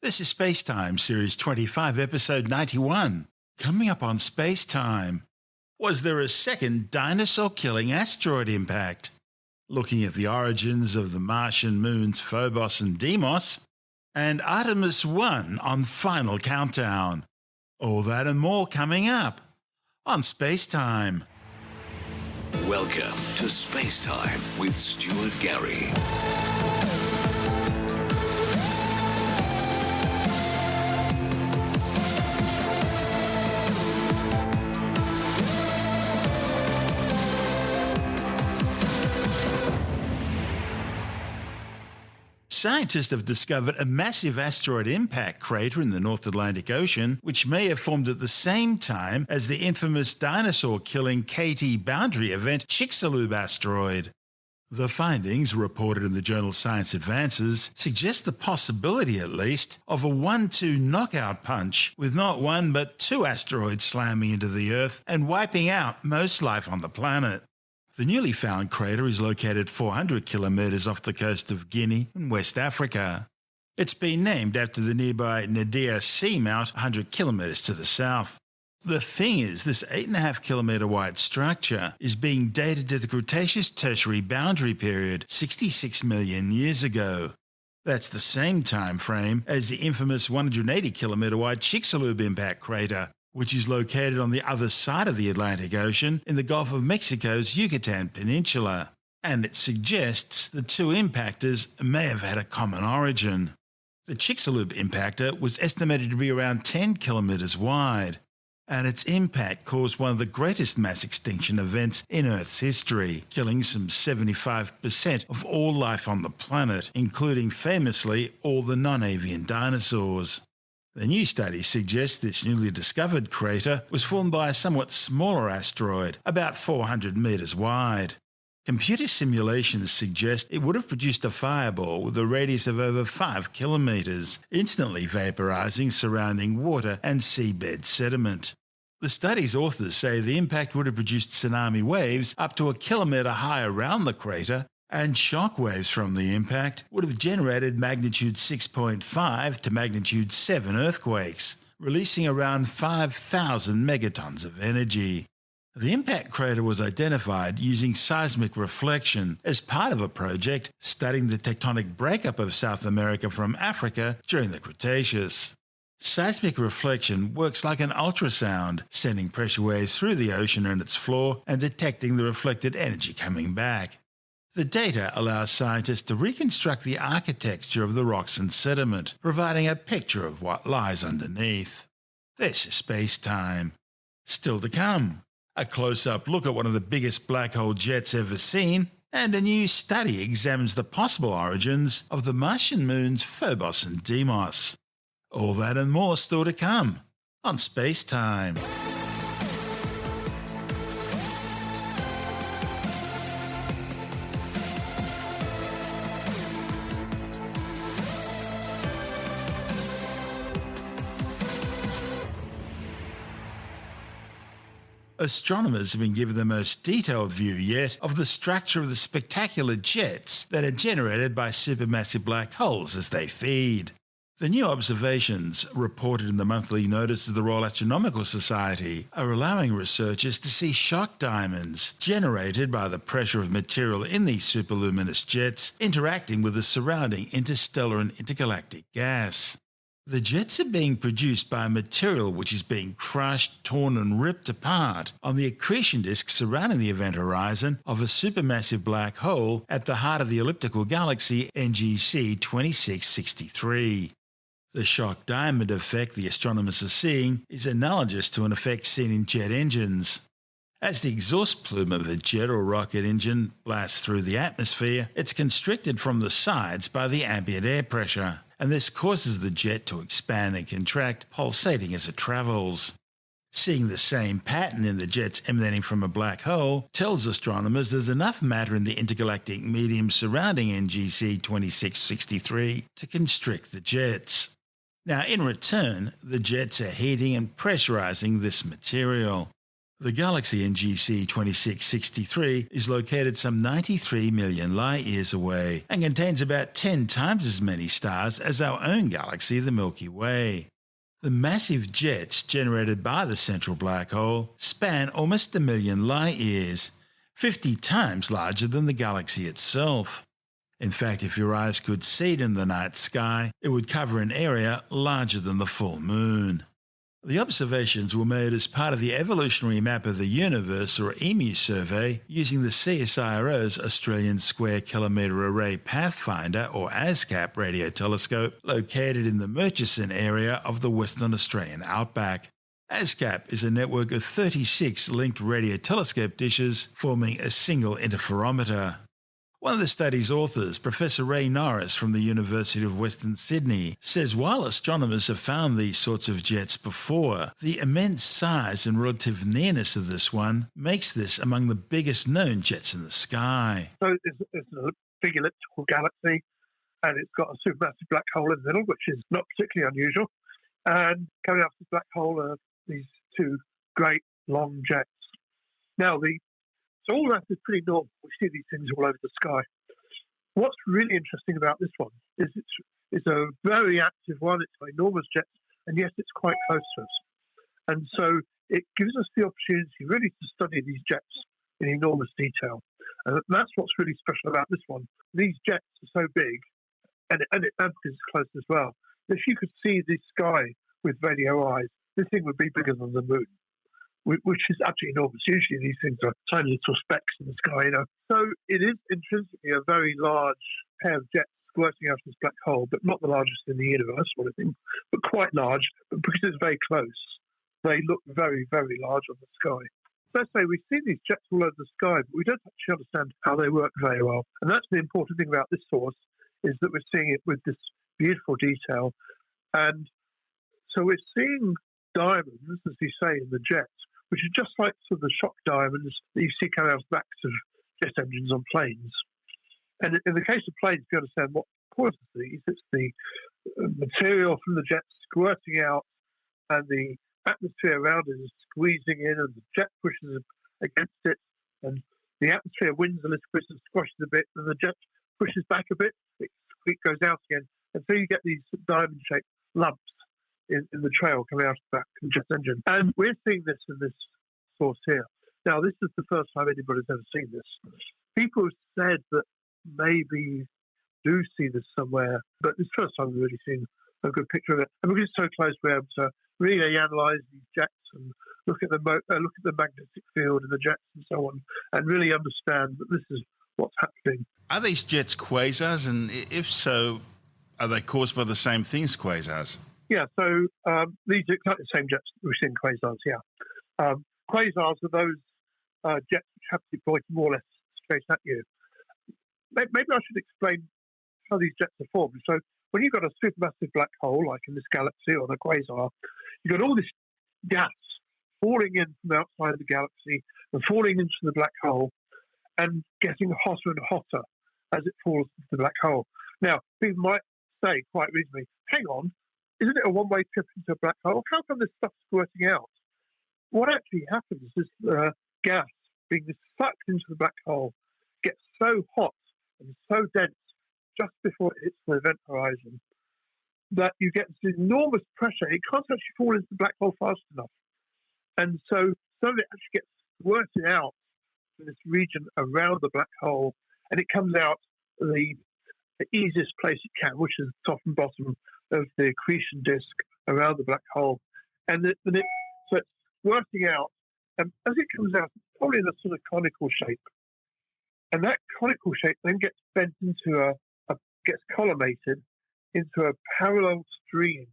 This is SpaceTime, Series 25, Episode 91. Coming up on SpaceTime, was there a second dinosaur-killing asteroid impact? Looking at the origins of the Martian moons Phobos and Deimos, and Artemis 1 on Final Countdown. All that and more coming up on SpaceTime. Welcome to SpaceTime with Stuart Gary. Scientists have discovered a massive asteroid impact crater in the North Atlantic Ocean, which may have formed at the same time as the infamous dinosaur-killing KT boundary event Chicxulub asteroid. The findings, reported in the journal Science Advances, suggest the possibility, at least, of a 1-2 knockout punch, with not one but two asteroids slamming into the Earth and wiping out most life on the planet. The newly found crater is located 400 kilometres off the coast of Guinea in West Africa. It's been named after the nearby Nadir seamount 100 kilometres to the south. The thing is, this 8.5 kilometre wide structure is being dated to the Cretaceous Tertiary boundary period 66 million years ago. That's the same time frame as the infamous 180 kilometre wide Chicxulub impact crater, which is located on the other side of the Atlantic Ocean in the Gulf of Mexico's Yucatan Peninsula, and it suggests the two impactors may have had a common origin. The Chicxulub impactor was estimated to be around 10 kilometres wide, and its impact caused one of the greatest mass extinction events in Earth's history, killing some 75% of all life on the planet, including famously all the non-avian dinosaurs. The new study suggests this newly discovered crater was formed by a somewhat smaller asteroid, about 400 metres wide. Computer simulations suggest it would have produced a fireball with a radius of over 5 kilometres, instantly vaporising surrounding water and seabed sediment. The study's authors say the impact would have produced tsunami waves up to a kilometre high around the crater, and shock waves from the impact would have generated magnitude 6.5 to magnitude 7 earthquakes, releasing around 5,000 megatons of energy. The impact crater was identified using seismic reflection as part of a project studying the tectonic breakup of South America from Africa during the Cretaceous. Seismic reflection works like an ultrasound, sending pressure waves through the ocean and its floor and detecting the reflected energy coming back. The data allows scientists to reconstruct the architecture of the rocks and sediment, providing a picture of what lies underneath. This is SpaceTime. Still to come, a close-up look at one of the biggest black hole jets ever seen, and a new study examines the possible origins of the Martian moons Phobos and Deimos. All that and more still to come on SpaceTime. Astronomers have been given the most detailed view yet of the structure of the spectacular jets that are generated by supermassive black holes as they feed. The new observations, reported in the monthly notice of the Royal Astronomical Society, are allowing researchers to see shock diamonds generated by the pressure of material in these superluminous jets interacting with the surrounding interstellar and intergalactic gas. The jets are being produced by a material which is being crushed, torn and ripped apart on the accretion disk surrounding the event horizon of a supermassive black hole at the heart of the elliptical galaxy NGC 2663. The shock diamond effect the astronomers are seeing is analogous to an effect seen in jet engines. As the exhaust plume of a jet or rocket engine blasts through the atmosphere, it's constricted from the sides by the ambient air pressure, and this causes the jet to expand and contract, pulsating as it travels. Seeing the same pattern in the jets emanating from a black hole tells astronomers there's enough matter in the intergalactic medium surrounding NGC 2663 to constrict the jets. Now, in return, the jets are heating and pressurizing this material. The galaxy NGC 2663 is located some 93 million light-years away and contains about 10 times as many stars as our own galaxy, the Milky Way. The massive jets generated by the central black hole span almost 1 million light-years, 50 times larger than the galaxy itself. In fact, if your eyes could see it in the night sky, it would cover an area larger than the full moon. The observations were made as part of the Evolutionary Map of the Universe, or EMU survey, using the CSIRO's Australian Square Kilometre Array Pathfinder, or ASCAP, radio telescope located in the Murchison area of the Western Australian outback. ASCAP is a network of 36 linked radio telescope dishes forming a single interferometer. One of the study's authors, Professor Ray Norris from the University of Western Sydney, says while astronomers have found these sorts of jets before, the immense size and relative nearness of this one makes this among the biggest known jets in the sky. So it's a big elliptical galaxy, and it's got a supermassive black hole in the middle, which is not particularly unusual. And coming out of the black hole are these two great long jets. Now, so all that is pretty normal. We see these things all over the sky. What's really interesting about this one is it's a very active one. It's got enormous jets, and yes, it's quite close to us. And so it gives us the opportunity really to study these jets in enormous detail. And that's what's really special about this one. These jets are so big, and it's close as well. If you could see the sky with radio eyes, this thing would be bigger than the moon, which is absolutely enormous. Usually these things are tiny little specks in the sky, So it is intrinsically a very large pair of jets squirting out of this black hole, but not the largest in the universe, sort of thing, but quite large. But because it's very close, they look very, very large on the sky. Let's say we see these jets all over the sky, but we don't actually understand how they work very well. And that's the important thing about this source, is that we're seeing it with this beautiful detail. And so we're seeing diamonds, as you say, in the jets, which is just like sort of the shock diamonds that you see coming out of the backs of jet engines on planes. And in the case of planes, if you understand what causes these, it's the material from the jet squirting out, and the atmosphere around it is squeezing in, and the jet pushes against it, and the atmosphere wins a little bit and squashes a bit, and the jet pushes back a bit, it goes out again. And so you get these diamond-shaped lumps in the trail coming out of the back of the jet engine. And we're seeing this in this source here. Now, this is the first time anybody's ever seen this. People have said that maybe do see this somewhere, but it's the first time we've really seen a good picture of it. And because it's so close, we're able to really analyse these jets and look at the magnetic field in the jets and so on, and really understand that this is what's happening. Are these jets quasars? And if so, are they caused by the same thing as quasars? Yeah, so these are exactly the same jets that we see in quasars, yeah. Quasars are those jets which have to be pointed more or less straight at you. Maybe I should explain how these jets are formed. So when you've got a supermassive black hole, like in this galaxy or the quasar, you've got all this gas falling in from outside the galaxy and falling into the black hole and getting hotter and hotter as it falls into the black hole. Now, people might say quite reasonably, hang on, isn't it a one-way trip into a black hole? How come this stuff's squirting out? What actually happens is gas being sucked into the black hole gets so hot and so dense just before it hits the event horizon that you get this enormous pressure. It can't actually fall into the black hole fast enough. And so some of it actually gets squirted out in this region around the black hole, and it comes out the easiest place it can, which is the top and bottom of the accretion disk around the black hole. So it's squirting out, and as it comes out, it's probably in a sort of conical shape. And that conical shape then gets bent into gets collimated into a parallel stream.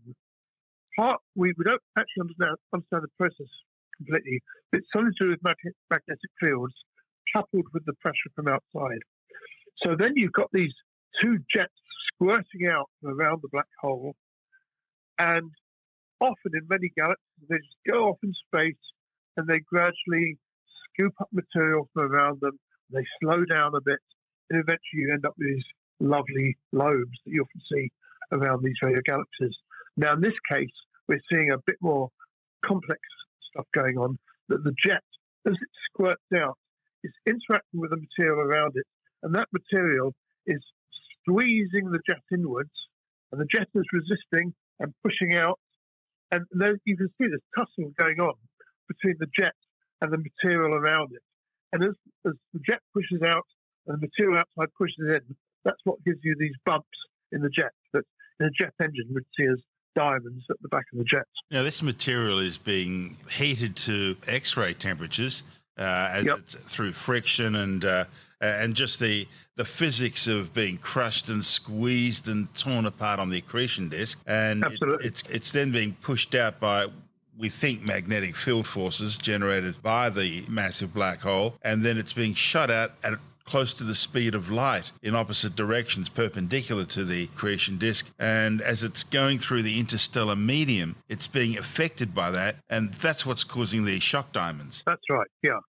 We don't actually understand the process completely, but it's something to do with magnetic fields coupled with the pressure from outside. So then you've got these two jets squirting out from around the black hole, and often in many galaxies they just go off in space and they gradually scoop up material from around them, they slow down a bit, and eventually you end up with these lovely lobes that you often see around these radio galaxies. Now in this case we're seeing a bit more complex stuff going on, that the jet as it squirts out, it's interacting with the material around it, and that material is squeezing the jet inwards, and the jet is resisting and pushing out. And then you can see this tussle going on between the jet and the material around it. And as the jet pushes out and the material outside pushes in, that's what gives you these bumps in the jet that in a jet engine would see as diamonds at the back of the jet. Now, this material is being heated to X-ray temperatures through friction and just the physics of being crushed and squeezed and torn apart on the accretion disk. And it's then being pushed out by, we think, magnetic field forces generated by the massive black hole, and then it's being shot out at close to the speed of light in opposite directions, perpendicular to the accretion disk. And as it's going through the interstellar medium, it's being affected by that, and that's what's causing these shock diamonds. That's right, yeah.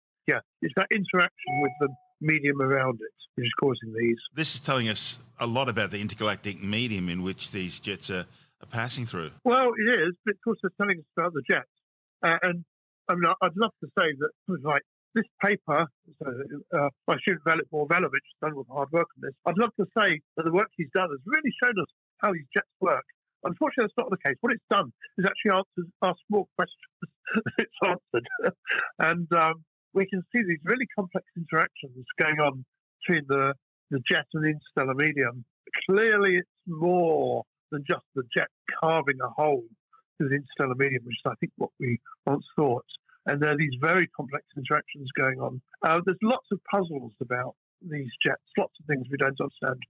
It's that interaction with the medium around it which is causing these. This is telling us a lot about the intergalactic medium in which these jets are passing through. Well, it is, but it's also telling us about the jets. And I mean, I'd love to say that something like this paper, my student Velovich has done all the hard work on this. I'd love to say that the work he's done has really shown us how these jets work. Unfortunately, that's not the case. What it's done is actually asked more questions than it's answered. And we can see these really complex interactions going on between the jet and the interstellar medium. Clearly, it's more than just the jet carving a hole through the interstellar medium, which is, I think, what we once thought. And there are these very complex interactions going on. There's lots of puzzles about these jets, lots of things we don't understand.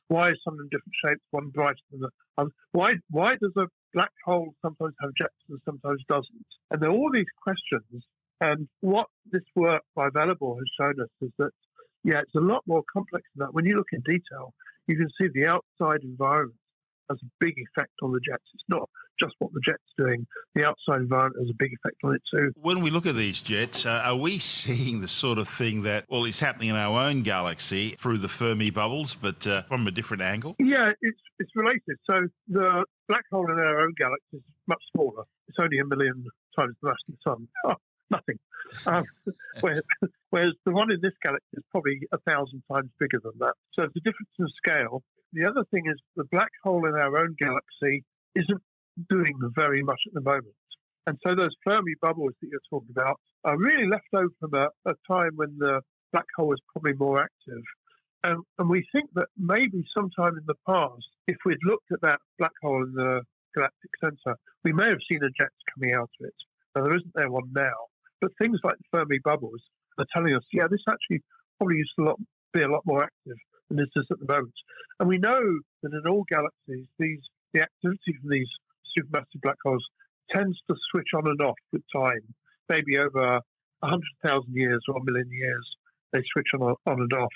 Why is some in different shapes, one brighter than the other? Why does a black hole sometimes have jets and sometimes doesn't? And there are all these questions. And what this work by Velovich has shown us is that, it's a lot more complex than that. When you look in detail, you can see the outside environment has a big effect on the jets. It's not just what the jet's doing. The outside environment has a big effect on it too. When we look at these jets, are we seeing the sort of thing that, is happening in our own galaxy through the Fermi bubbles, but from a different angle? Yeah, it's related. So the black hole in our own galaxy is much smaller. It's only 1 million times the mass of the sun. Nothing. Whereas the one in this galaxy is probably 1,000 times bigger than that. So it's a difference in scale. The other thing is the black hole in our own galaxy isn't doing very much at the moment. And so those Fermi bubbles that you're talking about are really left over from a time when the black hole was probably more active. And we think that maybe sometime in the past, if we'd looked at that black hole in the galactic center, we may have seen a jet coming out of it. Now, there isn't there one now. But things like the Fermi bubbles are telling us, this actually probably used to be a lot more active than this is at the moment. And we know that in all galaxies, the activity from these supermassive black holes tends to switch on and off with time. Maybe over 100,000 years or 1 million years, they switch on and off.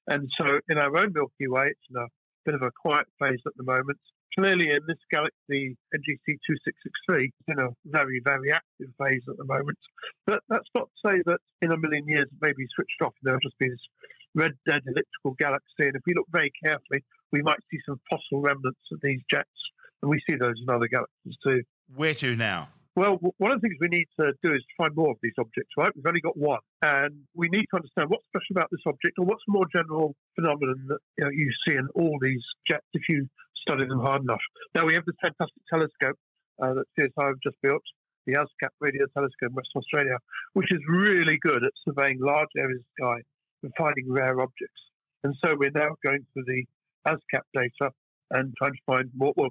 And so in our own Milky Way, it's in a bit of a quiet phase at the moment. Clearly, in this galaxy, NGC 2663 is in a very, very active phase at the moment. But that's not to say that in 1 million years it may be switched off and there'll just be this red, dead elliptical galaxy. And if we look very carefully, we might see some fossil remnants of these jets. And we see those in other galaxies too. Where to now? Well, one of the things we need to do is find more of these objects, right? We've only got one. And we need to understand what's special about this object, or what's a more general phenomenon that you see in all these jets if you study them hard enough. Now, we have this fantastic telescope that CSI have just built, the ASCAP radio telescope in Western Australia, which is really good at surveying large areas of sky and finding rare objects. And so we're now going through the ASCAP data and trying to find more. Well,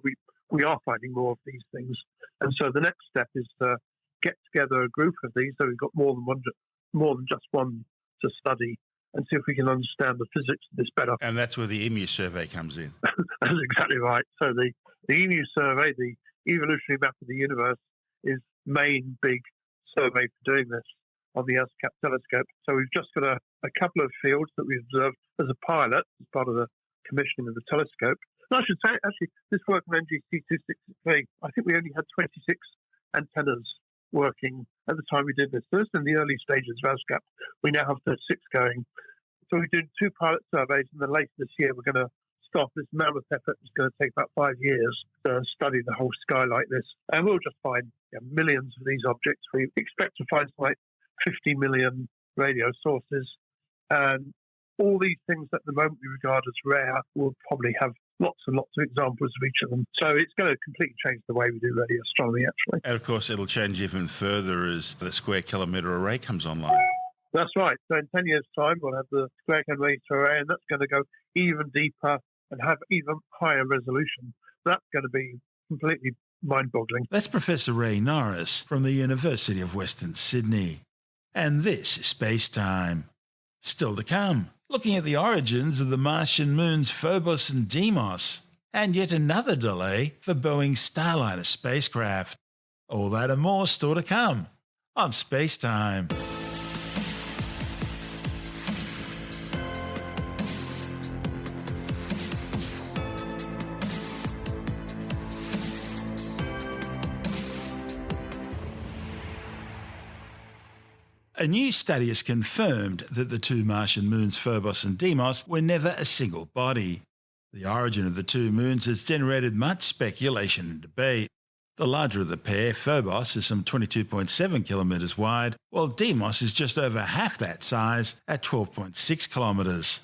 we are finding more of these things. And so the next step is to get together a group of these, so we've got more than just one to study, and see if we can understand the physics of this better. And that's where the EMU survey comes in. That's exactly right. So the EMU survey, the evolutionary map of the universe, is main big survey for doing this on the ASCAP telescope. So we've just got a couple of fields that we observed as a pilot, as part of the commissioning of the telescope. And I should say, actually, this work on NGC 2663, I think we only had 26 antennas working at the time we did this. So this is in the early stages of ASCAP. We now have 36 going. So we did 2 pilot surveys, and then later this year we're going to start this mammoth effort. It's going to take about 5 years to study the whole sky like this. And we'll just find millions of these objects. We expect to find like 50 million radio sources. And all these things at the moment we regard as rare will probably have lots and lots of examples of each of them. So it's going to completely change the way we do radio astronomy, actually. And of course, it'll change even further as the square kilometre array comes online. That's right. So in 10 years' time, we'll have the square kilometre array, and that's going to go even deeper and have even higher resolution. That's going to be completely mind-boggling. That's Professor Ray Norris from the University of Western Sydney. And this is SpaceTime. Still to come, looking at the origins of the Martian moons Phobos and Deimos, and yet another delay for Boeing's Starliner spacecraft. All that and more still to come on SpaceTime. A new study has confirmed that the two Martian moons Phobos and Deimos were never a single body. The origin of the two moons has generated much speculation and debate. The larger of the pair, Phobos, is some 22.7 kilometres wide, while Deimos is just over half that size at 12.6 kilometres.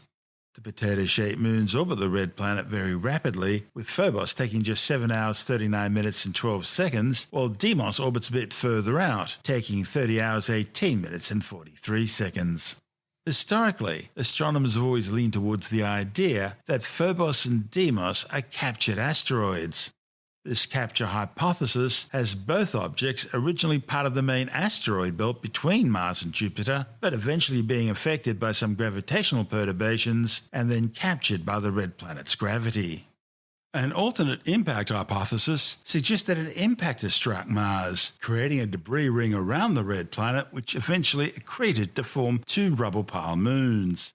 The potato-shaped moons orbit the red planet very rapidly, with Phobos taking just 7 hours, 39 minutes and 12 seconds, while Deimos orbits a bit further out, taking 30 hours, 18 minutes and 43 seconds. Historically, astronomers have always leaned towards the idea that Phobos and Deimos are captured asteroids. This capture hypothesis has both objects originally part of the main asteroid belt between Mars and Jupiter, but eventually being affected by some gravitational perturbations and then captured by the red planet's gravity. An alternate impact hypothesis suggests that an impactor struck Mars, creating a debris ring around the red planet which eventually accreted to form two rubble pile moons.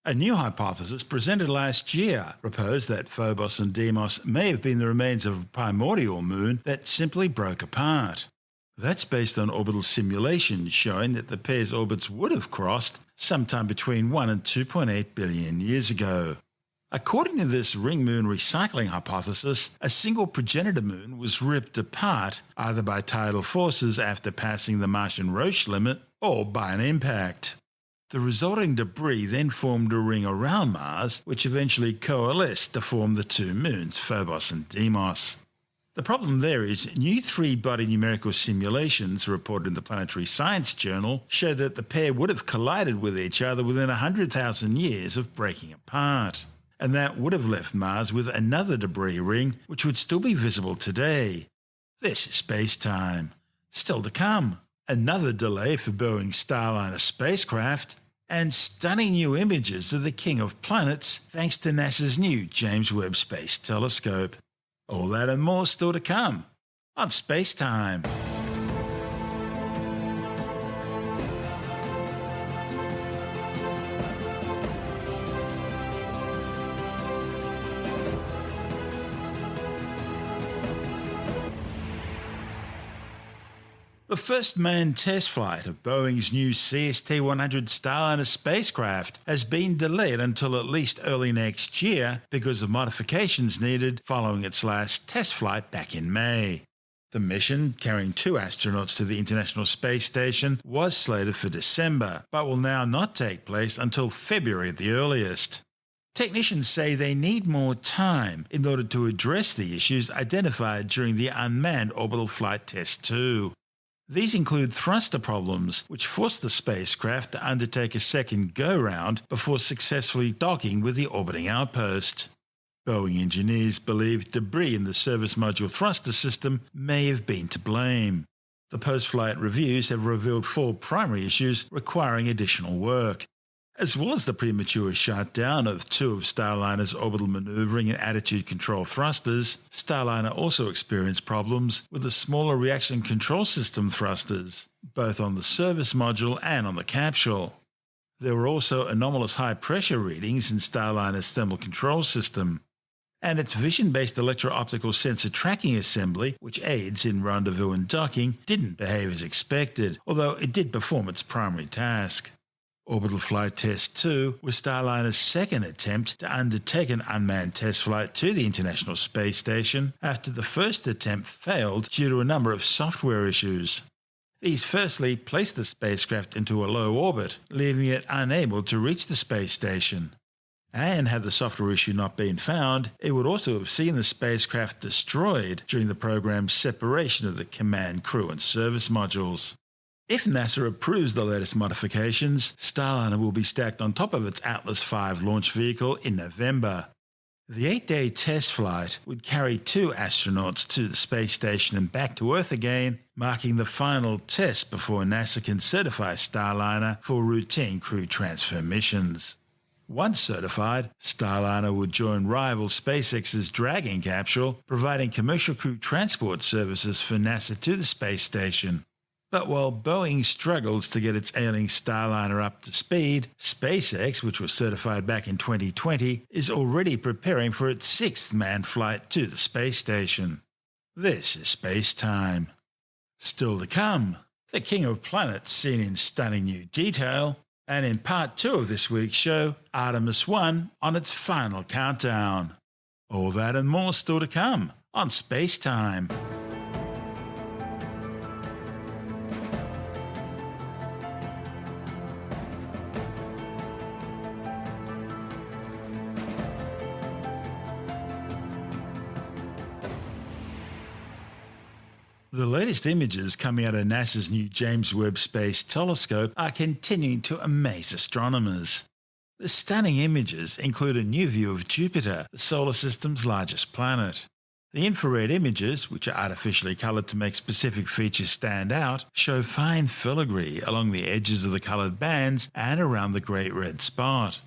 A new hypothesis presented last year proposed that Phobos and Deimos may have been the remains of a primordial moon that simply broke apart. That's based on orbital simulations showing that the pair's orbits would have crossed sometime between 1 and 2.8 billion years ago. According to this ring moon recycling hypothesis, a single progenitor moon was ripped apart either by tidal forces after passing the Martian Roche limit or by an impact. The resulting debris then formed a ring around Mars, which eventually coalesced to form the two moons, Phobos and Deimos. The problem there is new three-body numerical simulations reported in the Planetary Science Journal show that the pair would have collided with each other within 100,000 years of breaking apart. And that would have left Mars with another debris ring, which would still be visible today. This is SpaceTime. Still to come, another delay for Boeing's Starliner spacecraft, and stunning new images of the King of Planets thanks to NASA's new James Webb Space Telescope. All that and more still to come on SpaceTime. The first manned test flight of Boeing's new CST-100 Starliner spacecraft has been delayed until at least early next year because of modifications needed following its last test flight back in May. The mission, carrying 2 astronauts to the International Space Station, was slated for December, but will now not take place until February at the earliest. Technicians say they need more time in order to address the issues identified during the Unmanned Orbital Flight Test 2. These include thruster problems, which forced the spacecraft to undertake a second go-round before successfully docking with the orbiting outpost. Boeing engineers believe debris in the service module thruster system may have been to blame. The post-flight reviews have revealed 4 primary issues requiring additional work. As well as the premature shutdown of 2 of Starliner's orbital maneuvering and attitude control thrusters, Starliner also experienced problems with the smaller reaction control system thrusters, both on the service module and on the capsule. There were also anomalous high pressure readings in Starliner's thermal control system. And its vision-based electro-optical sensor tracking assembly, which aids in rendezvous and docking, didn't behave as expected, although it did perform its primary task. Orbital Flight Test 2 was Starliner's second attempt to undertake an unmanned test flight to the International Space Station after the first attempt failed due to a number of software issues. These firstly placed the spacecraft into a low orbit, leaving it unable to reach the space station. And had the software issue not been found, it would also have seen the spacecraft destroyed during the program's separation of the command, crew and service modules. If NASA approves the latest modifications, Starliner will be stacked on top of its Atlas V launch vehicle in November. The 8-day test flight would carry 2 astronauts to the space station and back to Earth again, marking the final test before NASA can certify Starliner for routine crew transfer missions. Once certified, Starliner would join rival SpaceX's Dragon capsule, providing commercial crew transport services for NASA to the space station. But while Boeing struggles to get its ailing Starliner up to speed, SpaceX, which was certified back in 2020, is already preparing for its 6th manned flight to the space station. This is SpaceTime. Still to come, the King of Planets seen in stunning new detail, and in part 2 of this week's show, Artemis 1 on its final countdown. All that and more still to come on SpaceTime. The latest images coming out of NASA's new James Webb Space Telescope are continuing to amaze astronomers. The stunning images include a new view of Jupiter, the solar system's largest planet. The infrared images, which are artificially coloured to make specific features stand out, show fine filigree along the edges of the coloured bands and around the Great Red Spot.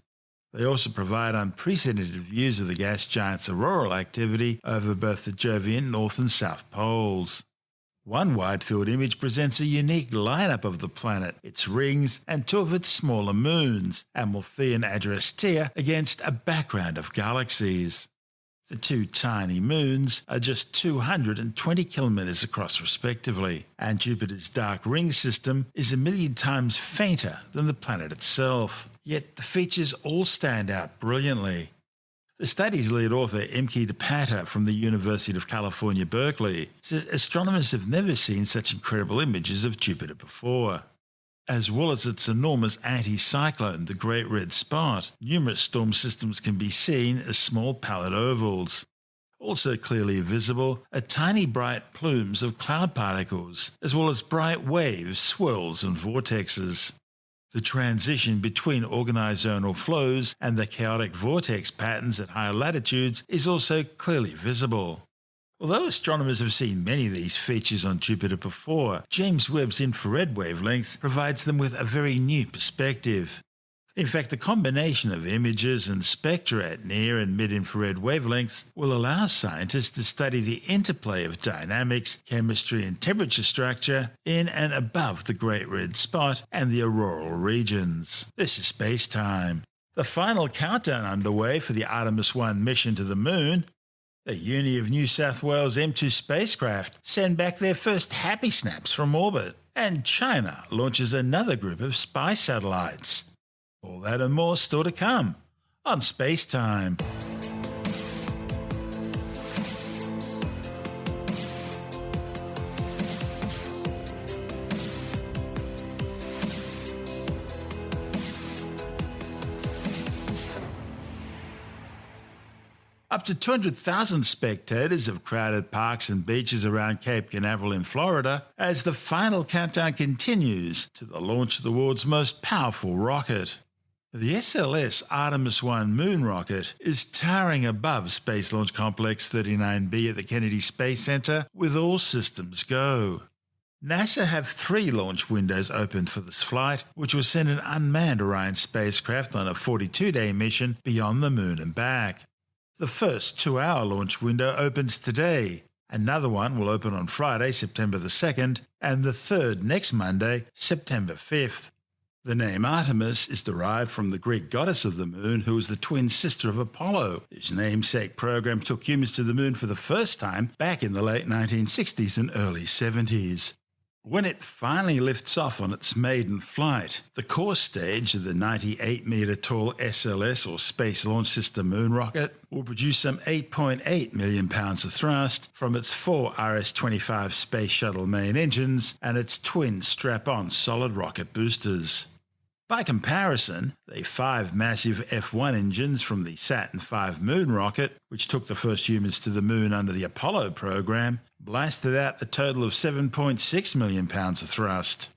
They also provide unprecedented views of the gas giant's auroral activity over both the Jovian North and South poles. One wide-field image presents a unique lineup of the planet, its rings, and 2 of its smaller moons, Amalthea and Adrastea, against a background of galaxies. The 2 tiny moons are just 220 kilometres across respectively, and Jupiter's dark ring system is 1,000,000 times fainter than the planet itself. Yet the features all stand out brilliantly. The study's lead author, Imke DePatter from the University of California, Berkeley, says astronomers have never seen such incredible images of Jupiter before. As well as its enormous anticyclone, the Great Red Spot, numerous storm systems can be seen as small pallid ovals. Also clearly visible are tiny bright plumes of cloud particles, as well as bright waves, swirls and vortexes. The transition between organised zonal flows and the chaotic vortex patterns at higher latitudes is also clearly visible. Although astronomers have seen many of these features on Jupiter before, James Webb's infrared wavelength provides them with a very new perspective. In fact, the combination of images and spectra at near and mid-infrared wavelengths will allow scientists to study the interplay of dynamics, chemistry and temperature structure in and above the Great Red Spot and the auroral regions. This is SpaceTime. The final countdown underway for the Artemis 1 mission to the Moon. The Uni of New South Wales M2 spacecraft send back their first happy snaps from orbit. And China launches another group of spy satellites. All that and more still to come on SpaceTime. Up to 200,000 spectators have crowded parks and beaches around Cape Canaveral in Florida as the final countdown continues to the launch of the world's most powerful rocket. The SLS Artemis 1 moon rocket is towering above Space Launch Complex 39B at the Kennedy Space Center with all systems go. NASA have 3 launch windows open for this flight, which will send an unmanned Orion spacecraft on a 42-day mission beyond the moon and back. The first 2-hour launch window opens today. Another one will open on Friday, September the 2nd, and the third next Monday, September 5th. The name Artemis is derived from the Greek goddess of the moon, who was the twin sister of Apollo, whose namesake program took humans to the moon for the first time back in the late 1960s and early 70s. When it finally lifts off on its maiden flight, the core stage of the 98-metre tall SLS or Space Launch System moon rocket will produce some 8.8 million pounds of thrust from its 4 RS-25 Space Shuttle main engines and its twin strap-on solid rocket boosters. By comparison, the 5 massive F1 engines from the Saturn V moon rocket, which took the first humans to the moon under the Apollo program, blasted out a total of 7.6 million pounds of thrust.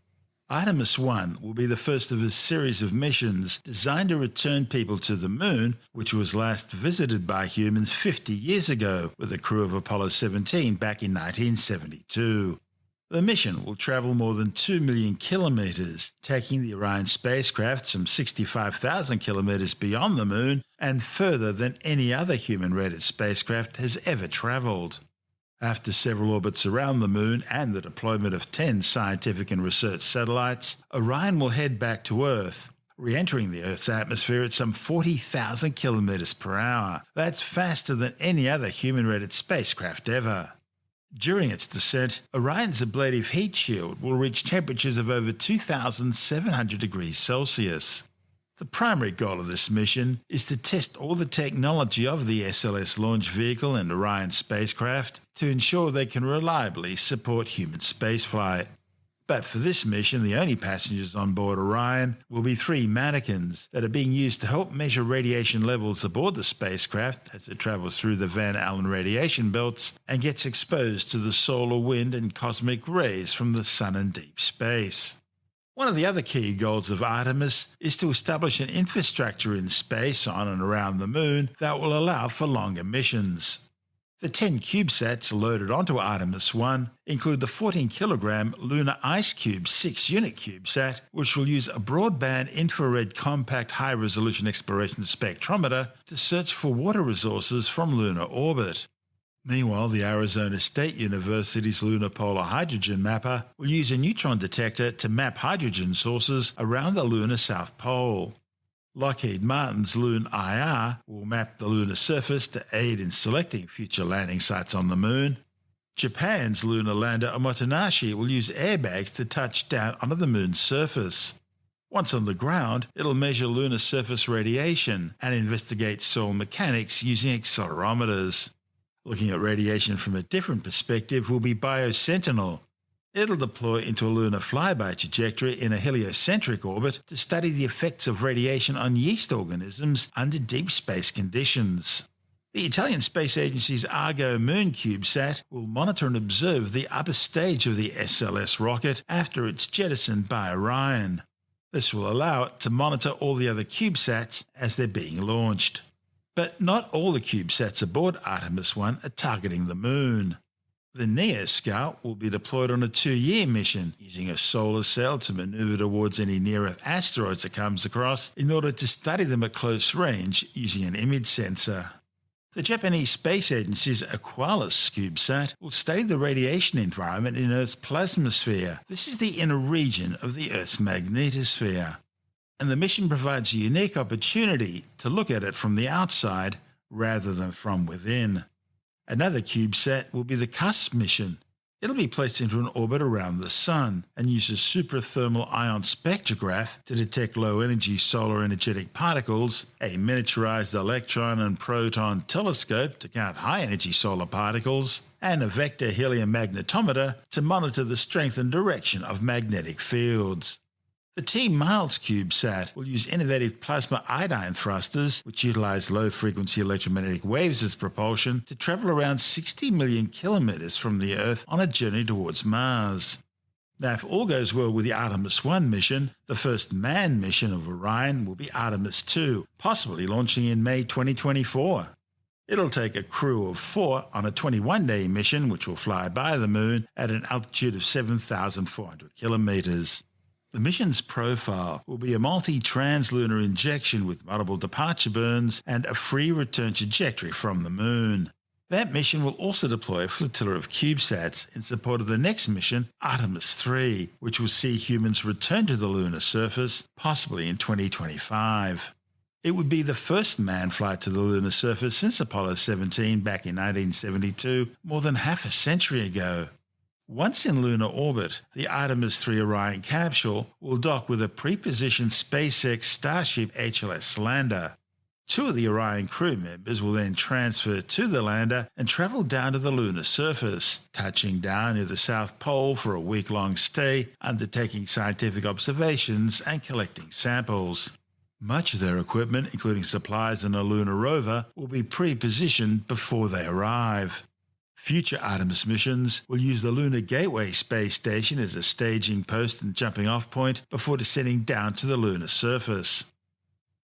Artemis 1 will be the first of a series of missions designed to return people to the moon, which was last visited by humans 50 years ago with the crew of Apollo 17 back in 1972. The mission will travel more than 2 million kilometres, taking the Orion spacecraft some 65,000 kilometres beyond the moon and further than any other human-rated spacecraft has ever travelled. After several orbits around the moon and the deployment of 10 scientific and research satellites, Orion will head back to Earth, re-entering the Earth's atmosphere at some 40,000 kilometres per hour. That's faster than any other human-rated spacecraft ever. During its descent, Orion's ablative heat shield will reach temperatures of over 2,700 degrees Celsius. The primary goal of this mission is to test all the technology of the SLS launch vehicle and Orion spacecraft to ensure they can reliably support human spaceflight. But for this mission, the only passengers on board Orion will be 3 mannequins that are being used to help measure radiation levels aboard the spacecraft as it travels through the Van Allen radiation belts and gets exposed to the solar wind and cosmic rays from the sun and deep space. One of the other key goals of Artemis is to establish an infrastructure in space on and around the moon that will allow for longer missions. The 10 CubeSats loaded onto Artemis 1 include the 14-kilogram Lunar Ice Cube 6-unit CubeSat, which will use a broadband infrared compact high-resolution exploration spectrometer to search for water resources from lunar orbit. Meanwhile, the Arizona State University's Lunar Polar Hydrogen Mapper will use a neutron detector to map hydrogen sources around the lunar South Pole. Lockheed Martin's Loon IR will map the lunar surface to aid in selecting future landing sites on the moon. Japan's lunar lander Omotenashi will use airbags to touch down onto the moon's surface. Once on the ground, it'll measure lunar surface radiation and investigate soil mechanics using accelerometers. Looking at radiation from a different perspective will be BioSentinel. It'll deploy into a lunar flyby trajectory in a heliocentric orbit to study the effects of radiation on yeast organisms under deep space conditions. The Italian Space Agency's Argo Moon CubeSat will monitor and observe the upper stage of the SLS rocket after it's jettisoned by Orion. This will allow it to monitor all the other CubeSats as they're being launched. But not all the CubeSats aboard Artemis 1 are targeting the moon. The NEO Scout will be deployed on a 2-year mission, using a solar cell to maneuver towards any near-Earth asteroids it comes across in order to study them at close range using an image sensor. The Japanese Space Agency's Aquarius CubeSat will study the radiation environment in Earth's plasmasphere. This is the inner region of the Earth's magnetosphere. And the mission provides a unique opportunity to look at it from the outside rather than from within. Another CubeSat will be the CUSP mission. It'll be placed into an orbit around the Sun and use a suprathermal ion spectrograph to detect low-energy solar energetic particles, a miniaturized electron and proton telescope to count high-energy solar particles, and a vector helium magnetometer to monitor the strength and direction of magnetic fields. The T-Miles CubeSat will use innovative plasma iodine thrusters, which utilize low-frequency electromagnetic waves as propulsion, to travel around 60 million kilometers from the Earth on a journey towards Mars. Now, if all goes well with the Artemis 1 mission, the first manned mission of Orion will be Artemis 2, possibly launching in May 2024. It'll take a crew of 4 on a 21-day mission, which will fly by the moon at an altitude of 7,400 kilometers. The mission's profile will be a multi-translunar injection with multiple departure burns and a free return trajectory from the moon. That mission will also deploy a flotilla of CubeSats in support of the next mission, Artemis 3, which will see humans return to the lunar surface, possibly in 2025. It would be the first manned flight to the lunar surface since Apollo 17 back in 1972, more than half a century ago. Once in lunar orbit, the Artemis 3 Orion capsule will dock with a pre-positioned SpaceX Starship HLS lander. 2 of the Orion crew members will then transfer to the lander and travel down to the lunar surface, touching down near the South Pole for a week-long stay, undertaking scientific observations and collecting samples. Much of their equipment, including supplies and a lunar rover, will be pre-positioned before they arrive. Future Artemis missions will use the Lunar Gateway space station as a staging post and jumping-off point before descending down to the lunar surface.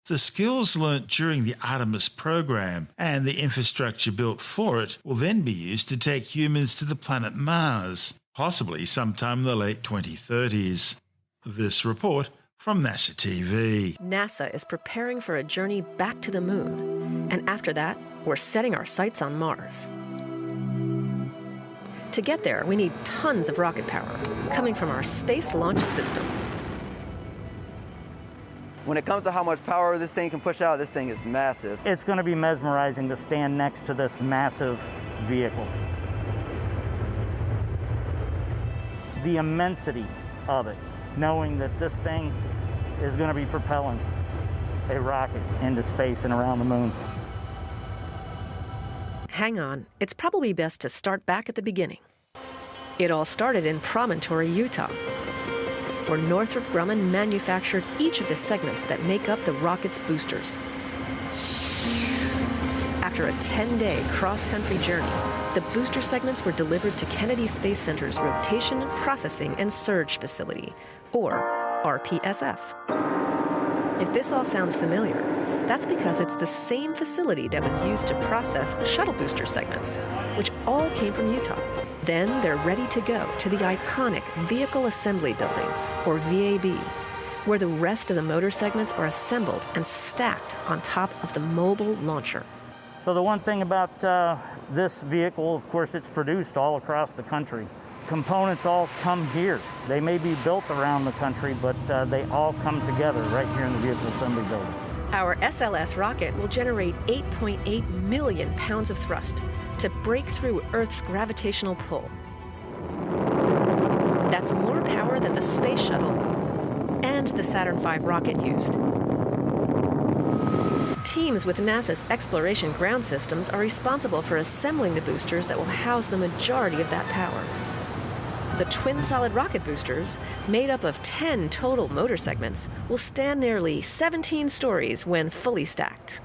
The skills learnt during the Artemis program and the infrastructure built for it will then be used to take humans to the planet Mars, possibly sometime in the late 2030s. This report from NASA TV. NASA is preparing for a journey back to the moon, and after that, we're setting our sights on Mars. To get there, we need tons of rocket power coming from our Space Launch System. When it comes to how much power this thing can push out, this thing is massive. It's going to be mesmerizing to stand next to this massive vehicle. The immensity of it, knowing that this thing is going to be propelling a rocket into space and around the moon. Hang on, it's probably best to start back at the beginning. It all started in Promontory, Utah, where Northrop Grumman manufactured each of the segments that make up the rocket's boosters. After a 10-day cross-country journey, the booster segments were delivered to Kennedy Space Center's Rotation, Processing, and Surge Facility, or RPSF. If this all sounds familiar, that's because it's the same facility that was used to process shuttle booster segments, which all came from Utah. Then they're ready to go to the iconic Vehicle Assembly Building, or VAB, where the rest of the motor segments are assembled and stacked on top of the mobile launcher. So the one thing about this vehicle, of course, it's produced all across the country. Components all come here. They may be built around the country, but they all come together right here in the Vehicle Assembly Building. Our SLS rocket will generate 8.8 million pounds of thrust to break through Earth's gravitational pull. That's more power than the Space Shuttle and the Saturn V rocket used. Teams with NASA's Exploration Ground Systems are responsible for assembling the boosters that will house the majority of that power. The twin solid rocket boosters, made up of 10 total motor segments, will stand nearly 17 stories when fully stacked.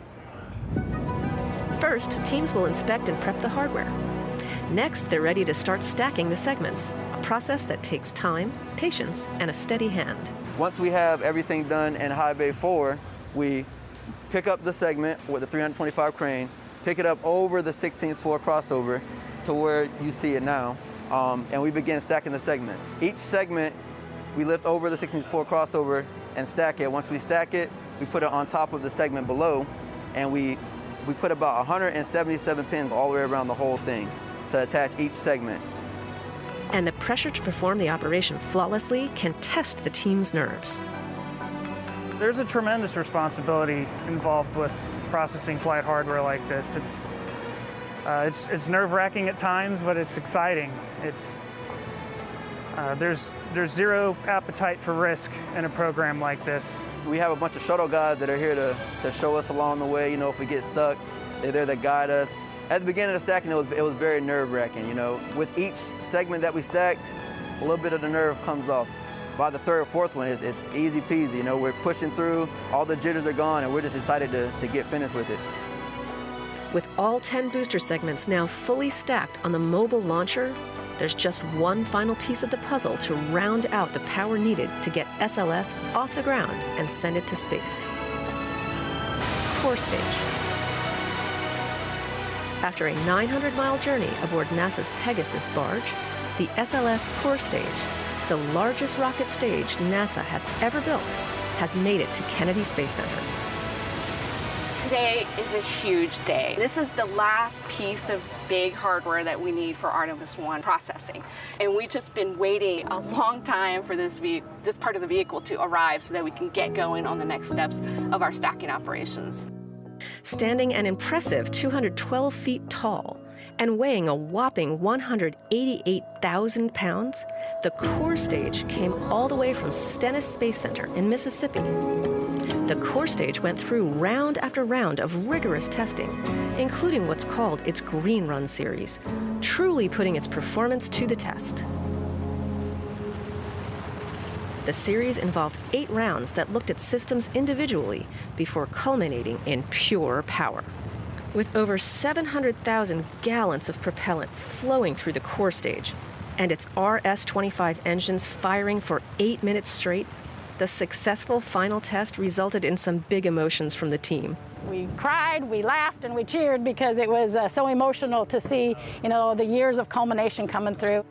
First, teams will inspect and prep the hardware. Next, they're ready to start stacking the segments, a process that takes time, patience, and a steady hand. Once we have everything done in High Bay 4, we pick up the segment with the 325 crane, pick it up over the 16th floor crossover to where you see it now. And we begin stacking the segments. Each segment, we lift over the 16th floor crossover and stack it. Once we stack it, we put it on top of the segment below, and we put about 177 pins all the way around the whole thing to attach each segment. And the pressure to perform the operation flawlessly can test the team's nerves. There's a tremendous responsibility involved with processing flight hardware like this. It's nerve-wracking at times, but it's exciting. There's zero appetite for risk in a program like this. We have a bunch of shuttle guys that are here to show us along the way. You know, if we get stuck, they're there to guide us. At the beginning of the stacking, it was very nerve-wracking. You know, with each segment that we stacked, a little bit of the nerve comes off. By the third or fourth one, it's easy peasy. You know, we're pushing through, all the jitters are gone, and we're just excited to get finished with it. With all 10 booster segments now fully stacked on the mobile launcher, there's just one final piece of the puzzle to round out the power needed to get SLS off the ground and send it to space. Core stage. After a 900-mile journey aboard NASA's Pegasus barge, the SLS core stage, the largest rocket stage NASA has ever built, has made it to Kennedy Space Center. Today is a huge day. This is the last piece of big hardware that we need for Artemis 1 processing. And we've just been waiting a long time for this part of the vehicle to arrive so that we can get going on the next steps of our stacking operations. Standing an impressive 212 feet tall And weighing a whopping 188,000 pounds, the core stage came all the way from Stennis Space Center in Mississippi. The core stage went through round after round of rigorous testing, including what's called its Green Run series, truly putting its performance to the test. The series involved 8 rounds that looked at systems individually before culminating in pure power. With over 700,000 gallons of propellant flowing through the core stage and its S25 engines firing for 8 minutes straight, the successful final test resulted in some big emotions from the team. We cried, we laughed, and we cheered because it was so emotional to see, the years of culmination coming through.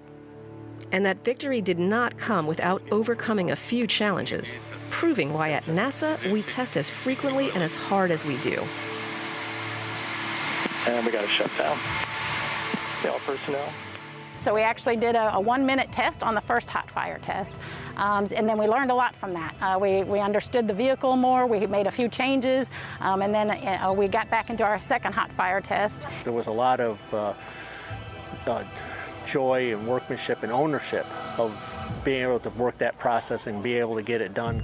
And that victory did not come without overcoming a few challenges, proving why at NASA we test as frequently and as hard as we do. And we got to shut down. All personnel. So we actually did a 1-minute test on the first hot fire test, and then we learned a lot from that. We understood the vehicle more, we made a few changes, and then we got back into our second hot fire test. There was a lot of joy and workmanship and ownership of being able to work that process and be able to get it done.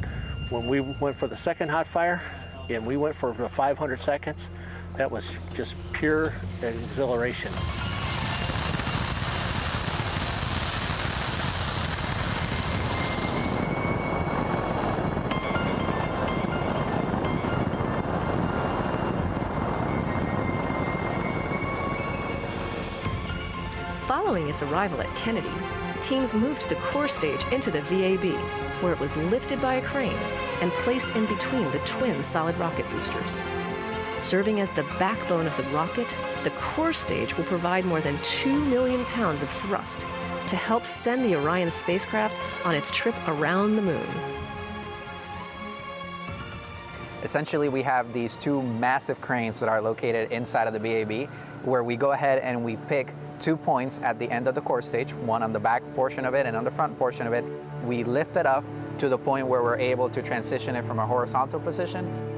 When we went for the second hot fire, and we went for the 500 seconds, that was just pure exhilaration. Following its arrival at Kennedy, teams moved the core stage into the VAB, where it was lifted by a crane and placed in between the twin solid rocket boosters. Serving as the backbone of the rocket, the core stage will provide more than 2 million pounds of thrust to help send the Orion spacecraft on its trip around the moon. Essentially, we have these 2 massive cranes that are located inside of the VAB, where we go ahead and we pick 2 points at the end of the core stage, one on the back portion of it and on the front portion of it. We lift it up to the point where we're able to transition it from a horizontal position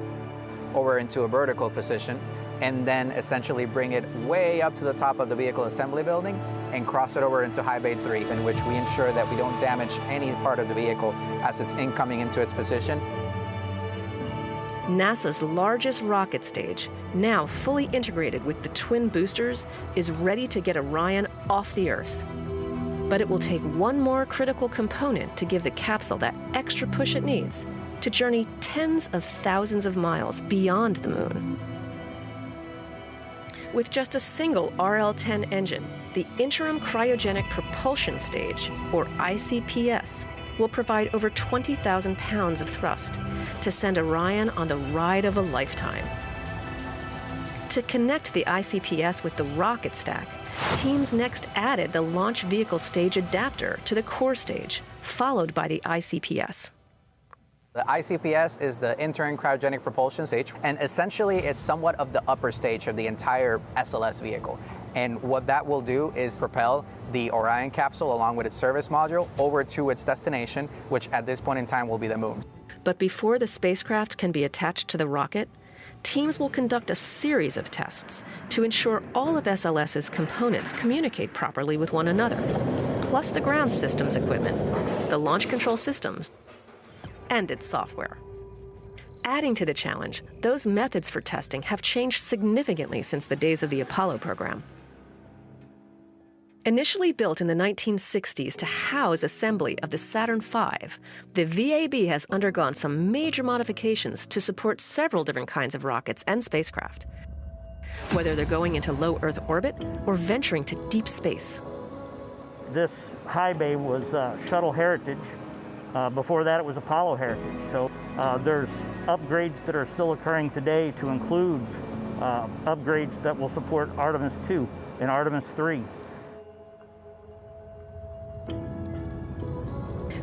over into a vertical position, and then essentially bring it way up to the top of the vehicle assembly building and cross it over into high bay 3, in which we ensure that we don't damage any part of the vehicle as it's incoming into its position. NASA's largest rocket stage, now fully integrated with the twin boosters, is ready to get Orion off the Earth. But it will take one more critical component to give the capsule that extra push it needs to journey tens of thousands of miles beyond the moon. With just a single RL-10 engine, the Interim Cryogenic Propulsion Stage, or ICPS, will provide over 20,000 pounds of thrust to send Orion on the ride of a lifetime. To connect the ICPS with the rocket stack, teams next added the launch vehicle stage adapter to the core stage, followed by the ICPS. The ICPS is the Interim Cryogenic Propulsion Stage, and essentially it's somewhat of the upper stage of the entire SLS vehicle. And what that will do is propel the Orion capsule along with its service module over to its destination, which at this point in time will be the moon. But before the spacecraft can be attached to the rocket, teams will conduct a series of tests to ensure all of SLS's components communicate properly with one another, plus the ground systems equipment, the launch control systems, and its software. Adding to the challenge, those methods for testing have changed significantly since the days of the Apollo program. Initially built in the 1960s to house assembly of the Saturn V, the VAB has undergone some major modifications to support several different kinds of rockets and spacecraft, whether they're going into low Earth orbit or venturing to deep space. This high bay was Shuttle Heritage. Before that, it was Apollo Heritage. So there's upgrades that are still occurring today to include upgrades that will support Artemis 2 and Artemis 3.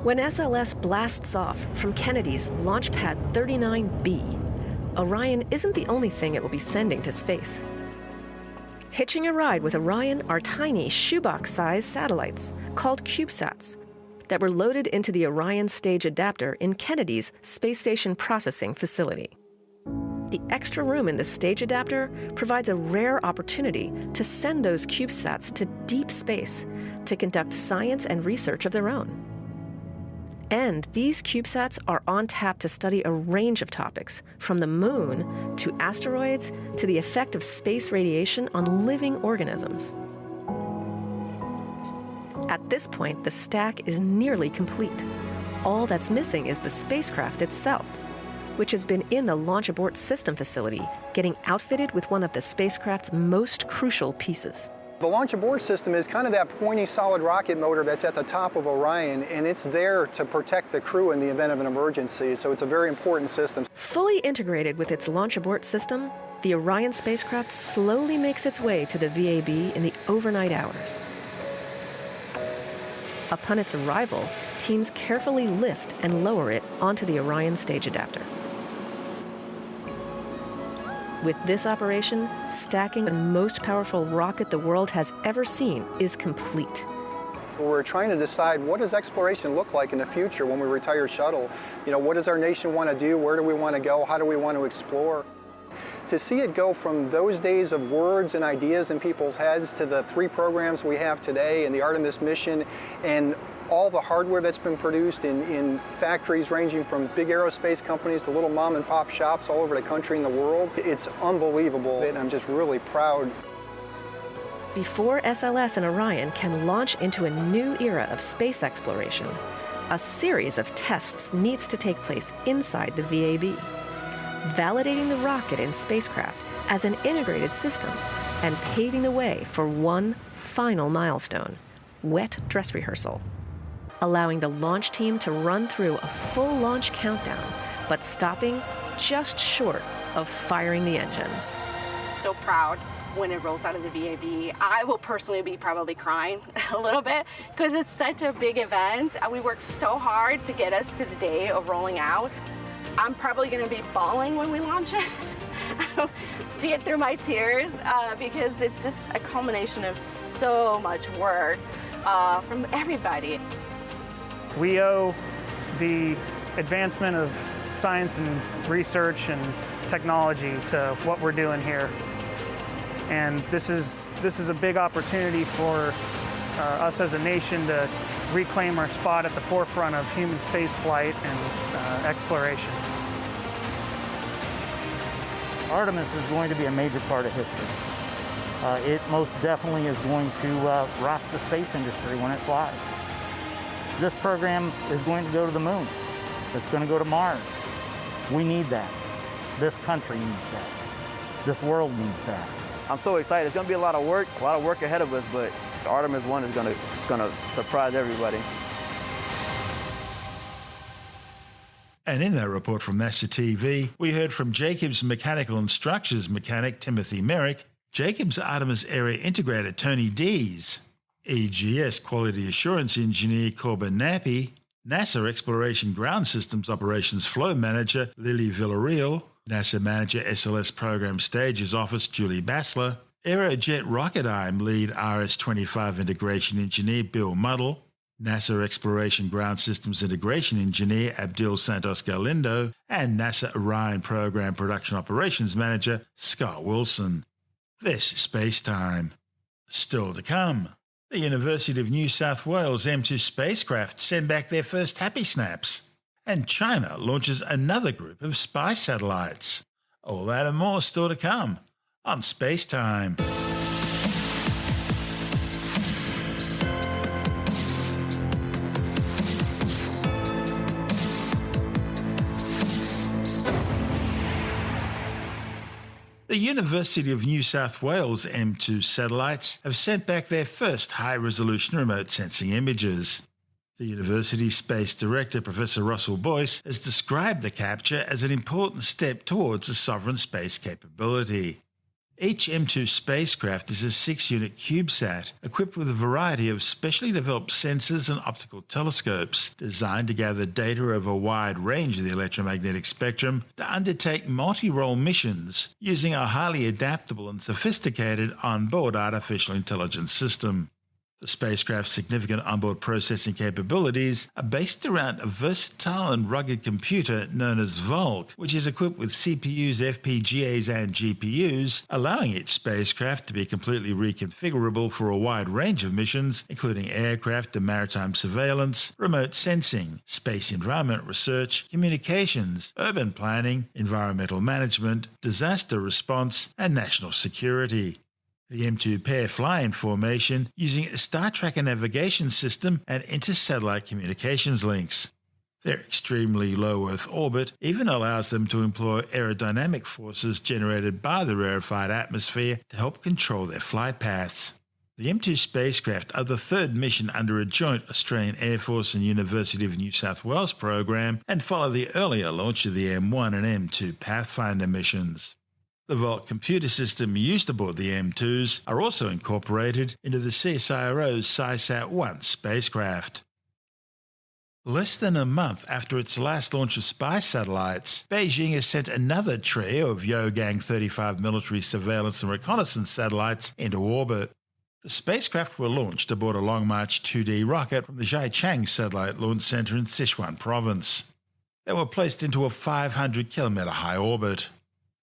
When SLS blasts off from Kennedy's Launch Pad 39B, Orion isn't the only thing it will be sending to space. Hitching a ride with Orion are tiny shoebox-sized satellites called CubeSats that were loaded into the Orion stage adapter in Kennedy's Space Station Processing Facility. The extra room in the stage adapter provides a rare opportunity to send those CubeSats to deep space to conduct science and research of their own. And these CubeSats are on tap to study a range of topics, from the moon to asteroids to the effect of space radiation on living organisms. At this point, the stack is nearly complete. All that's missing is the spacecraft itself, which has been in the Launch Abort System facility, getting outfitted with one of the spacecraft's most crucial pieces. The Launch Abort System is kind of that pointy solid rocket motor that's at the top of Orion, and it's there to protect the crew in the event of an emergency, so it's a very important system. Fully integrated with its Launch Abort System, the Orion spacecraft slowly makes its way to the VAB in the overnight hours. Upon its arrival, teams carefully lift and lower it onto the Orion stage adapter. With this operation, stacking the most powerful rocket the world has ever seen is complete. We're trying to decide, what does exploration look like in the future when we retire shuttle? You know, what does our nation want to do? Where do we want to go? How do we want to explore? To see it go from those days of words and ideas in people's heads to the 3 programs we have today and the Artemis mission and all the hardware that's been produced in factories ranging from big aerospace companies to little mom and pop shops all over the country and the world, it's unbelievable, and I'm just really proud. Before SLS and Orion can launch into a new era of space exploration, a series of tests needs to take place inside the VAB, validating the rocket and spacecraft as an integrated system and paving the way for one final milestone, wet dress rehearsal, allowing the launch team to run through a full launch countdown, but stopping just short of firing the engines. So proud when it rolls out of the VAB. I will personally be probably crying a little bit because it's such a big event. We worked so hard to get us to the day of rolling out. I'm probably going to be bawling when we launch it. See it through my tears because it's just a culmination of so much work from everybody. We owe the advancement of science and research and technology to what we're doing here. And this is a big opportunity for us as a nation to reclaim our spot at the forefront of human space flight and exploration. Artemis is going to be a major part of history. It most definitely is going to rock the space industry when it flies. This program is going to go to the moon. It's going to go to Mars. We need that. This country needs that. This world needs that. I'm so excited. It's going to be a lot of work ahead of us, but Artemis 1 is going to surprise everybody. And in that report from NASA TV, we heard from Jacobs Mechanical and Structures mechanic Timothy Merrick, Jacobs Artemis Area Integrator Tony Dees, EGS Quality Assurance Engineer Corbin Nappy, NASA Exploration Ground Systems Operations Flow Manager Lily Villarreal, NASA Manager SLS Program Stages Office Julie Bassler, Aerojet Rocketdyne Lead RS-25 Integration Engineer Bill Muddle, NASA Exploration Ground Systems Integration Engineer Abdul Santos Galindo, and NASA Orion Program Production Operations Manager Scott Wilson. This is SpaceTime. Still to come. The University of New South Wales M2 spacecraft send back their first happy snaps. And China launches another group of spy satellites. All that and more still to come on SpaceTime. The University of New South Wales M2 satellites have sent back their first high-resolution remote sensing images. The university's space director, Professor Russell Boyce, has described the capture as an important step towards a sovereign space capability. Each M2 spacecraft is a 6-unit CubeSat equipped with a variety of specially developed sensors and optical telescopes designed to gather data over a wide range of the electromagnetic spectrum to undertake multi-role missions using a highly adaptable and sophisticated onboard artificial intelligence system. The spacecraft's significant onboard processing capabilities are based around a versatile and rugged computer known as Volk, which is equipped with CPUs, FPGAs, and GPUs, allowing its spacecraft to be completely reconfigurable for a wide range of missions, including aircraft and maritime surveillance, remote sensing, space environment research, communications, urban planning, environmental management, disaster response, and national security. The M2 pair fly in formation using a star tracker navigation system and inter-satellite communications links. Their extremely low Earth orbit even allows them to employ aerodynamic forces generated by the rarefied atmosphere to help control their flight paths. The M2 spacecraft are the third mission under a joint Australian Air Force and University of New South Wales program and follow the earlier launch of the M1 and M2 Pathfinder missions. The Volt computer system used aboard the M2s are also incorporated into the CSIRO's SciSat-1 spacecraft. Less than a month after its last launch of spy satellites, Beijing has sent another trio of Yaogan 35 military surveillance and reconnaissance satellites into orbit. The spacecraft were launched aboard a Long March 2D rocket from the Chicxulub Satellite Launch Center in Sichuan Province. They were placed into a 500-kilometre high orbit.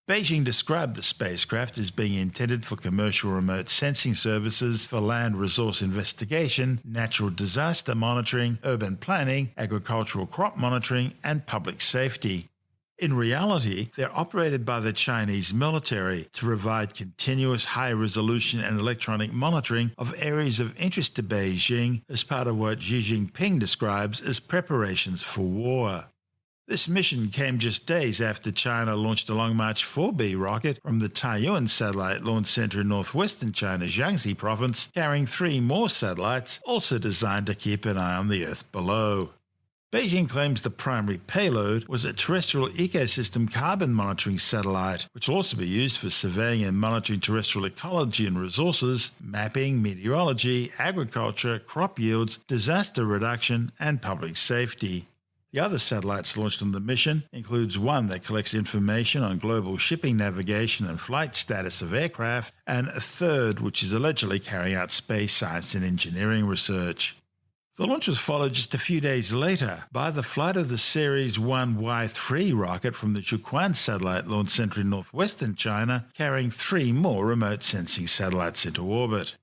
Beijing described the spacecraft as being intended for commercial remote sensing services for land resource investigation, natural disaster monitoring, urban planning, agricultural crop monitoring, and public safety. In reality, they're operated by the Chinese military to provide continuous high-resolution and electronic monitoring of areas of interest to Beijing as part of what Xi Jinping describes as preparations for war. This mission came just days after China launched a Long March 4B rocket from the Taiyuan Satellite Launch Center in northwestern China's Jiangxi province, carrying 3 more satellites also designed to keep an eye on the Earth below. Beijing claims the primary payload was a terrestrial ecosystem carbon monitoring satellite, which will also be used for surveying and monitoring terrestrial ecology and resources, mapping, meteorology, agriculture, crop yields, disaster reduction, and public safety. The other satellites launched on the mission includes one that collects information on global shipping navigation and flight status of aircraft, and a third which is allegedly carrying out space science and engineering research. The launch was followed just a few days later by the flight of the Series 1Y3 rocket from the Zhuquan Satellite Launch Center in northwestern China, carrying 3 more remote sensing satellites into orbit.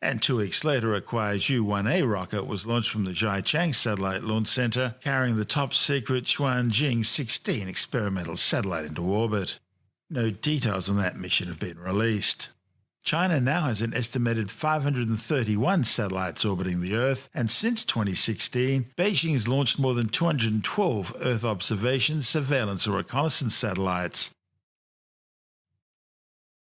And 2 weeks later, a Kuaizhou 1A rocket was launched from the Jiachang Satellite Launch Center, carrying the top-secret Chuanjing 16 experimental satellite into orbit. No details on that mission have been released. China now has an estimated 531 satellites orbiting the Earth, and since 2016, Beijing has launched more than 212 Earth observation, surveillance, or reconnaissance satellites.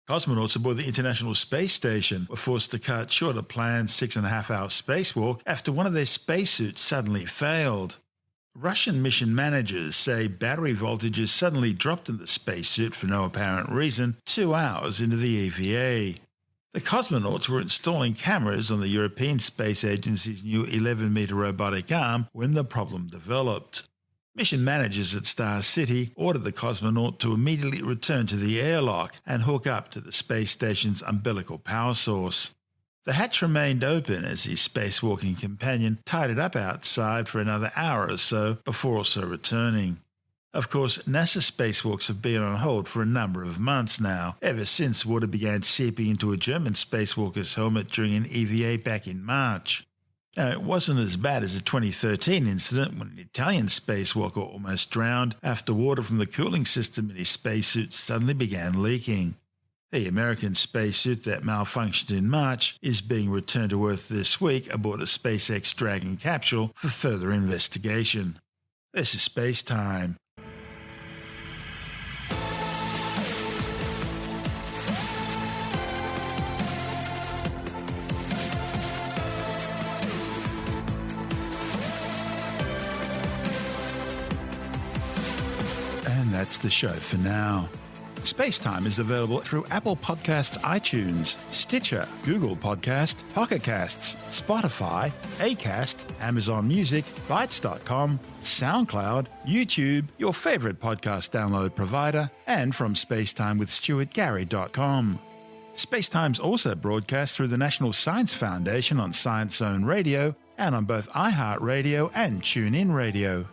Cosmonauts aboard the International Space Station were forced to cut short a planned 6.5-hour spacewalk after one of their spacesuits suddenly failed. Russian mission managers say battery voltages suddenly dropped in the spacesuit for no apparent reason 2 hours into the EVA. The cosmonauts were installing cameras on the European Space Agency's new 11-metre robotic arm when the problem developed. Mission managers at Star City ordered the cosmonaut to immediately return to the airlock and hook up to the space station's umbilical power source. The hatch remained open as his spacewalking companion tied it up outside for another hour or so before also returning. Of course, NASA spacewalks have been on hold for a number of months now, ever since water began seeping into a German spacewalker's helmet during an EVA back in March. Now, it wasn't as bad as a 2013 incident when an Italian spacewalker almost drowned after water from the cooling system in his spacesuit suddenly began leaking. The American spacesuit that malfunctioned in March is being returned to Earth this week aboard a SpaceX Dragon capsule for further investigation. This is SpaceTime. And that's the show for now. SpaceTime is available through Apple Podcasts, iTunes, Stitcher, Google Podcast, Pocket Casts, Spotify, Acast, Amazon Music, Bytes.com, SoundCloud, YouTube, your favorite podcast download provider, and from spacetimewithstuartgary.com. SpaceTime's also broadcast through the National Science Foundation on Science Zone Radio and on both iHeartRadio and TuneIn Radio.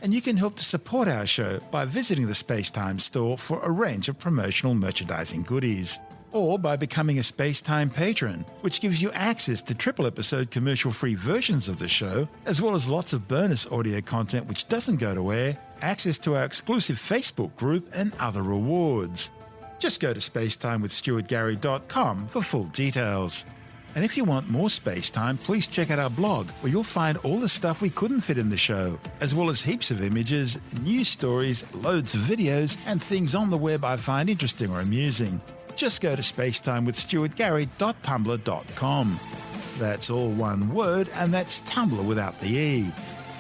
And you can help to support our show by visiting the SpaceTime store for a range of promotional merchandising goodies, or by becoming a SpaceTime patron, which gives you access to triple-episode commercial-free versions of the show, as well as lots of bonus audio content which doesn't go to air, access to our exclusive Facebook group, and other rewards. Just go to spacetimewithstuartgary.com for full details. And if you want more SpaceTime, please check out our blog, where you'll find all the stuff we couldn't fit in the show, as well as heaps of images, news stories, loads of videos, and things on the web I find interesting or amusing. Just go to spacetimewithstuartgary.tumblr.com. That's all one word, and that's Tumblr without the E.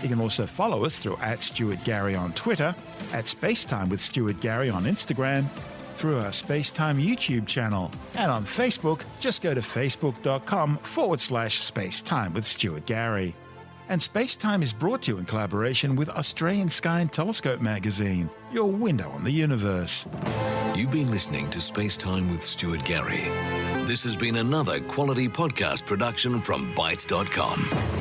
You can also follow us through @StuartGary on Twitter, @SpaceTimeWithStuartGary on Instagram, through our SpaceTime YouTube channel, and on Facebook, just go to facebook.com/SpaceTime with Stuart Gary. And SpaceTime is brought to you in collaboration with Australian Sky and Telescope magazine, your window on the universe. You've been listening to SpaceTime with Stuart Gary. This has been another quality podcast production from Bytes.com.